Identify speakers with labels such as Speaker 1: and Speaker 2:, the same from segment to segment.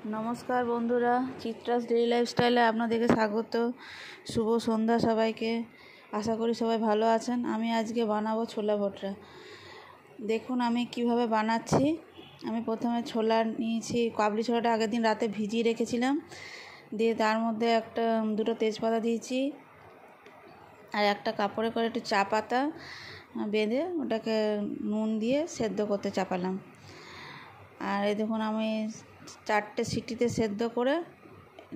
Speaker 1: নমস্কার বন্ধুরা, চিত্রাস ডেইলি লাইফস্টাইলে আপনাদেরকে স্বাগত। শুভ সন্ধ্যা সবাইকে। আশা করি সবাই ভালো আছেন। আমি আজকে বানাবো ছোলা ভটরা। দেখুন আমি কিভাবে বানাচ্ছি। আমি প্রথমে ছোলা নিয়েছি, কাবলি ছোলাটা আগের দিন রাতে ভিজিয়ে রেখেছিলাম, দিয়ে তার মধ্যে দুটো তেজপাতা দিয়েছি আর একটা কাপড়ে করে একটু চা পাতা বেঁধে ওটাকে নুন দিয়ে সেদ্ধ করতে চাপালাম। আর এই দেখুন আমি 4টে সিটিতে সেদ্ধ করে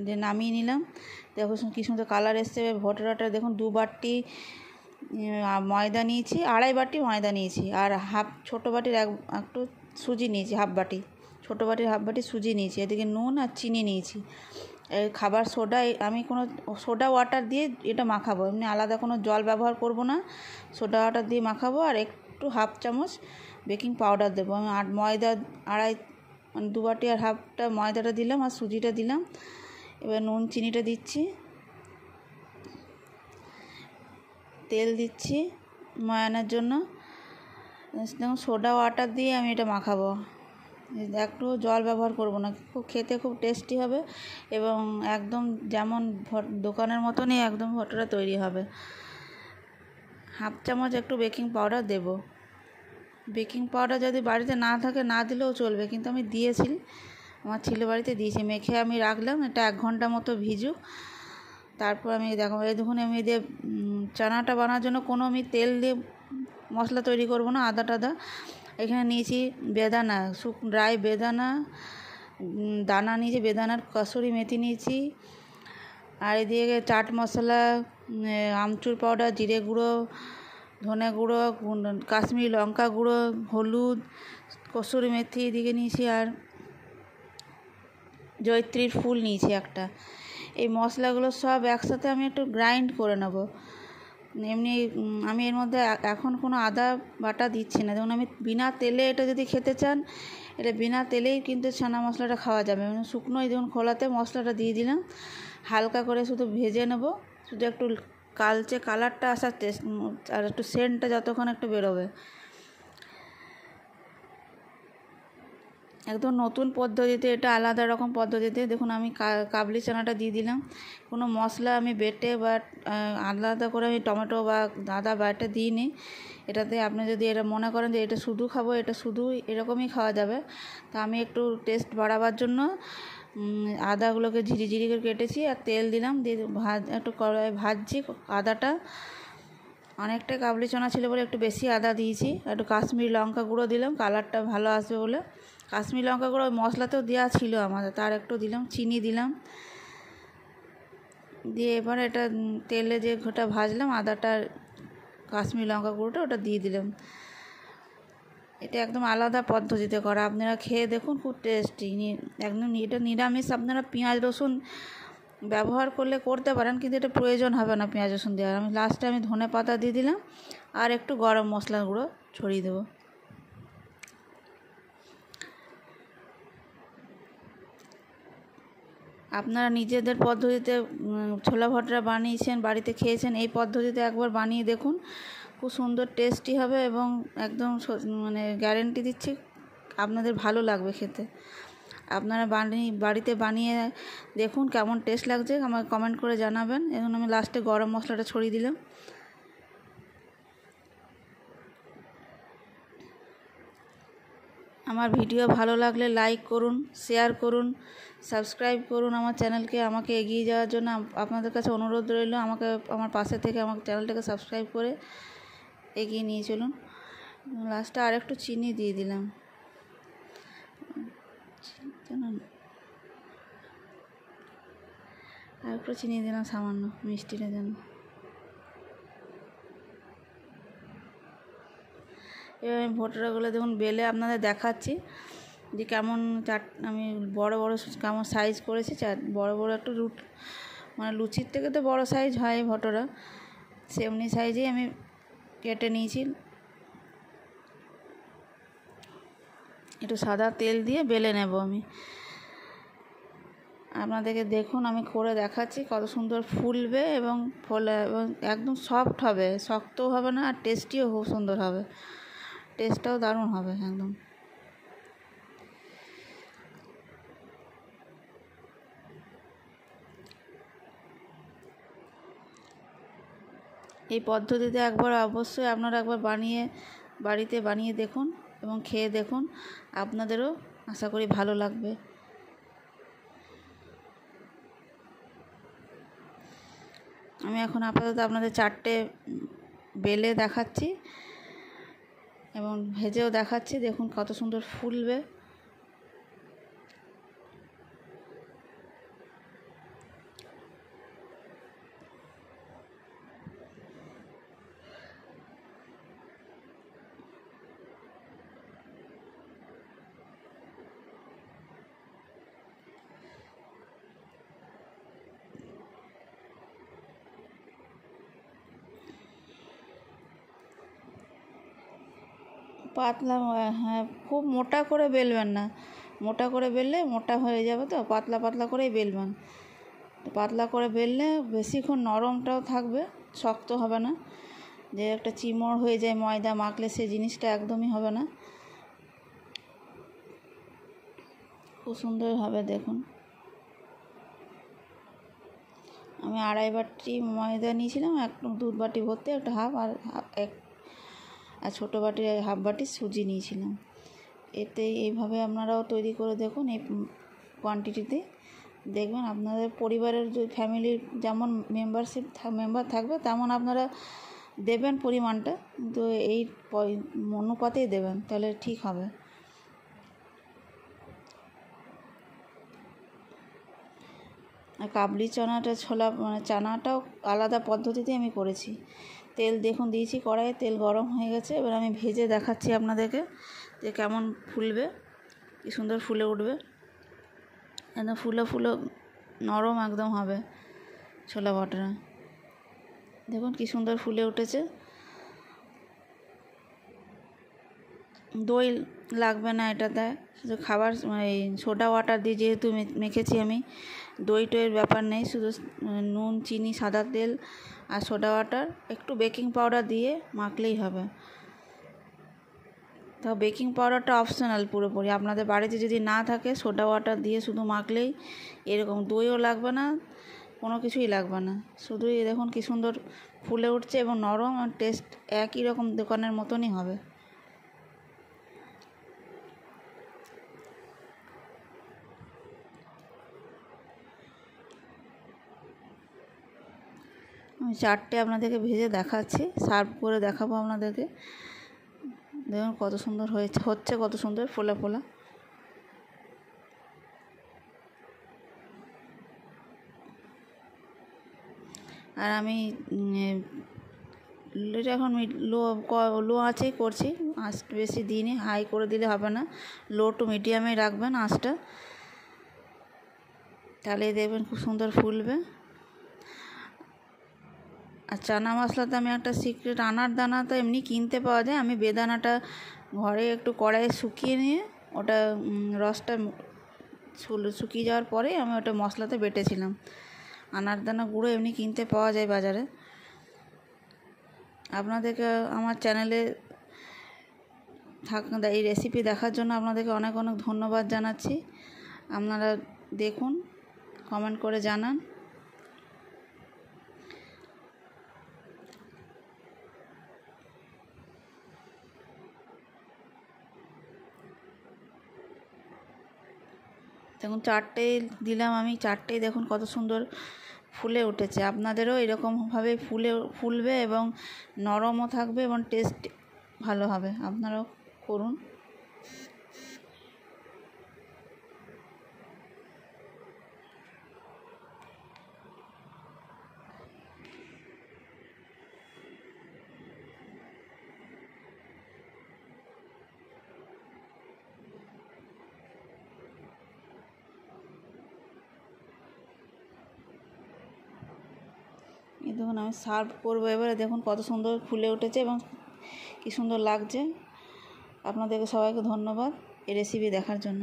Speaker 1: যে নামিয়ে নিলাম। দেখুন কী সুন্দর কালার এসছে। ভটরাটা দেখুন 2 বাটি ময়দা নিয়েছি, 2.5 বাটি ময়দা নিয়েছি, আর ছোটো বাটির একটু সুজি নিয়েছি, হাফ বাটি, ছোটো বাটির হাফ বাটি সুজি নিয়েছি। এদিকে নুন আর চিনি নিয়েছি। এই খাবার সোডা, আমি কোনো সোডা ওয়াটার দিয়ে এটা মাখাবো, এমনি আলাদা কোনো জল ব্যবহার করব না, সোডা ওয়াটার দিয়ে মাখাবো। আর একটু হাফ চামচ বেকিং পাউডার দেবো। আমি ময়দা 2 বাটি আর হাফটা ময়দাটা দিলাম আর সুজিটা দিলাম। এবার নুন চিনিটা দিচ্ছি, তেল দিচ্ছি ময়ানের জন্য। দেখুন সোডা ওয়াটার দিয়ে আমি এটা মাখাবো, একটু জল ব্যবহার করব না। খেতে খুব টেস্টি হবে এবং একদম যেমন দোকানের মতনই একদম ভটরা তৈরি হবে। হাফ চামচ একটু বেকিং পাউডার দেব। বেকিং পাউডার যদি বাড়িতে না থাকে না দিলেও চলবে, কিন্তু আমি দিয়েছি, আমার ছেলে বাড়িতে দিয়েছি। মেখে আমি রাখলাম, এটা 1 ঘন্টা মতো ভিজুক। তারপর আমি দেখুন আমি দিয়ে চানাটা বানানোর জন্য কোনো আমি তেল দিয়ে মশলা তৈরি করব না, আদা টাদা। এখানে নিয়েছি বেদানা, ড্রাই বেদানা দানা নিয়েছি, বেদানার কসুরি মেথি নিয়েছি। আর এদিকে চাট মশলা, আমচুর পাউডার, জিরে গুঁড়ো, ধনে গুঁড়ো, কাশ্মীরি লঙ্কা গুঁড়ো, হলুদ, কসুরি মেথি এদিকে নিয়েছি, আর জয়িত্রীর ফুল নিয়েছি একটা। এই মশলাগুলো সব একসাথে আমি একটু গ্রাইন্ড করে নেব। এমনি আমি এর মধ্যে এখন কোনো আদা বাটা দিচ্ছি না। যেমন আমি বিনা তেলে এটা যদি খেতে চান, এটা বিনা তেলেই কিন্তু ছানা মশলাটা খাওয়া যাবে। শুকনোই দেখুন খোলাতে মশলাটা দিয়ে দিলাম, হালকা করে শুধু ভেজে নেব, শুধু একটু কালচে কালারটা আসার টেস্ট আর একটু সেন্টটা যতক্ষণ একটু বেরোবে। একদম নতুন পদ্ধতিতে, এটা আলাদা রকম পদ্ধতিতে। দেখুন আমি কাবলি চানাটা দিয়ে দিলাম। কোনো মশলা আমি বেটে বা আলাদা করে আমি টমেটো বা আদা বাটা দিইনি এটাতে। আপনি যদি এটা মনে করেন যে এটা শুধু খাবো, এটা শুধু এরকমই খাওয়া যাবে, তা আমি একটু টেস্ট বাড়াবার জন্য আদাগুলোকে ঝিরিঝিরি করে কেটেছি আর তেল দিলাম, দিয়ে একটু কড়াই ভাজছি আদাটা। অনেকটা কাবলি চানা ছিল বলে একটু বেশি আদা দিয়েছি। একটু কাশ্মীরি লঙ্কা গুঁড়ো দিলাম, কালারটা ভালো আসবে বলে। কাশ্মীরি লঙ্কা গুঁড়ো মশলাতেও দেওয়া ছিল আমাদের, তার একটু দিলাম। চিনি দিলাম, দিয়ে এবার এটা তেলে যে ঘোটা ভাজলাম আদাটা, কাশ্মীরি লঙ্কা গুঁড়োটা ওটা দিয়ে দিলাম। এটা একদম আলাদা পদ্ধতিতে করা, আপনারা খেয়ে দেখুন, খুব টেস্টি। একদম এটা নিরামিষ, আপনারা পেঁয়াজ রসুন ব্যবহার করলে করতে পারেন, কিন্তু এটা প্রয়োজন হবে না পেঁয়াজ রসুন দেওয়ার। আমি লাস্টে ধনে পাতা দিয়ে দিলাম আর একটু গরম মশলার গুঁড়ো ছড়িয়ে দেবো। আপনারা নিজেদের পদ্ধতিতে ছোলা ভটরা বানিয়েছেন, বাড়িতে খেয়েছেন, এই পদ্ধতিতে একবার বানিয়ে দেখুন, খুব সুন্দর টেস্টি হবে এবং একদম গ্যারেন্টি দিচ্ছি আপনাদের ভালো লাগবে খেতে। আপনারা বাড়িতে বানিয়ে দেখুন কেমন টেস্ট লাগছে, আমাকে কমেন্ট করে জানাবেন। এখন আমি লাস্টে গরম মশলাটা ছড়িয়ে দিলাম। আমার ভিডিও ভালো লাগলে লাইক করুন, শেয়ার করুন, সাবস্ক্রাইব করুন আমার চ্যানেলকে। আমাকে এগিয়ে যাওয়ার জন্য আপনাদের কাছে অনুরোধ রইল, আমাকে আমার পাশে থেকে আমার চ্যানেলটাকে সাবস্ক্রাইব করে এগিয়ে নিয়ে চলুন। লাস্টে আর একটু চিনি দিয়ে দিলাম, আর একটু চিনি দিলাম সামান্য মিষ্টিটার জন্য। এবার আমি ভটরাগুলো দেখুন বেলে আপনাদের দেখাচ্ছি যে কেমন আমি বড় বড় কেমন সাইজ করেছি। বড় বড় একটু লুচির থেকে তো বড় সাইজ হয় ভটরা, সেমনি সাইজেই আমি কেটে নিয়েছি। একটু সাদা তেল দিয়ে বেলে নেব আমি। আপনাদেরকে দেখুন আমি করে দেখাচ্ছি কত সুন্দর ফুলবে এবং একদম সফট হবে, শক্তও হবে না, আর টেস্টিও খুব সুন্দর হবে, টেস্টটাও দারুণ হবে একদম। এই পদ্ধতিতে একবার অবশ্যই আপনারা একবার বাড়িতে বানিয়ে দেখুন এবং খেয়ে দেখুন, আপনাদেরও আশা করি ভালো লাগবে। আমি এখন আপাতত আপনাদের 4টে বেলে দেখাচ্ছি এবং ভেজেও দেখাচ্ছি। দেখুন কত সুন্দর ফুলবে। পাতলা, হ্যাঁ, খুব মোটা করে বেলবেন না। মোটা করে বেললে মোটা হয়ে যাবে, তো পাতলা পাতলা করেই বেলবেন। পাতলা করে বেললে বেশিক্ষণ নরমটাও থাকবে, শক্ত হবে না। যে একটা চিমড় হয়ে যায় ময়দা মাখলে, সেই জিনিসটা একদমই হবে না। খুব সুন্দর হবে। দেখুন আমি 2.5 বাটি ময়দা নিয়েছিলাম, দুধ বাটি ভর্তি, একটা হাফ আর ছোটো বাটির 1/2 বাটি সুজি নিয়েছিলাম। এতে এইভাবে আপনারাও তৈরি করে দেখুন, এই কোয়ান্টিটিতে। দেখবেন আপনাদের পরিবারের যে ফ্যামিলির যেমন মেম্বার থাকবে তেমন আপনারা দেবেন পরিমাণটা, কিন্তু এই অনুপাতেই দেবেন, তাহলে ঠিক হবে। আর কাবলি ছোলা চানাটাও আলাদা পদ্ধতিতে আমি করেছি। তেল দেখুন দিয়েছি কড়াইয়ে, তেল গরম হয়ে গেছে। এবার আমি ভেজে দেখাচ্ছি আপনাদেরকে যে কেমন ফুলবে, কী সুন্দর ফুলে উঠবে। একদম ফুলো নরম একদম হবে ছোলা ভটোরা। দেখুন কী সুন্দর ফুলে উঠেছে। দই লাগবে না এটাতে, শুধু খাবার এই সোডা ওয়াটার দিয়ে যেহেতু মেখেছি আমি, দই টইয়ের ব্যাপার নেই। শুধু নুন, চিনি, সাদা তেল আর সোডা ওয়াটার, একটু বেকিং পাউডার দিয়ে মাখলেই হবে। তো বেকিং পাউডারটা অপশনাল পুরোপুরি, আপনাদের বাড়িতে যদি না থাকে সোডা ওয়াটার দিয়ে শুধু মাখলেই এরকম, দইও লাগবে না, কোনো কিছুই লাগবে না। শুধুই দেখুন কী সুন্দর ফুলে উঠছে এবং নরম, আর টেস্ট একই রকম দোকানের মতনই হবে। আমি 4টে আপনাদেরকে ভেজে দেখাচ্ছি, সার্ভ করে দেখাবো আপনাদেরকে। দেখুন কত সুন্দর হচ্ছে কত সুন্দর ফোলা ফোলা। আর আমি এটা এখন লো আঁচেই করছি, আঁচ বেশি দিইনি, হাই করে দিলে হবে না, লো টু মিডিয়ামে রাখবেন আঁচটা, তাহলে দেখবেন খুব সুন্দর ফুলবে। আর চানা মশলাতে আমি একটা সিক্রেট, আনার দানা তো এমনি কিনতে পাওয়া যায়, আমি বেদানাটা ঘরে একটু কড়াইয়ে শুকিয়ে নিয়ে ওটা রসটা শুকিয়ে যাওয়ার পরে আমি ওটা মশলাতে বেটেছিলাম। আনার দানা গুঁড়ো এমনি কিনতে পাওয়া যায় বাজারে। আপনাদেরকে আমার চ্যানেলে এই রেসিপি দেখার জন্য আপনাদেরকে অনেক অনেক ধন্যবাদ জানাচ্ছি। আপনারা দেখুন, কমেন্ট করে জানান। দেখুন 4টেই দিলাম আমি, 4টেই দেখুন কত সুন্দর ফুলে উঠেছে। আপনাদেরও এরকমভাবে ফুলবে এবং নরমও থাকবে এবং টেস্ট ভালো হবে। আপনারাও করুন। এই দেখুন আমি সার্ভ করবো এবারে। দেখুন কত সুন্দর ফুলে উঠেছে এবং কী সুন্দর লাগছে। আপনাদেরকে সবাইকে ধন্যবাদ এই রেসিপি দেখার জন্য।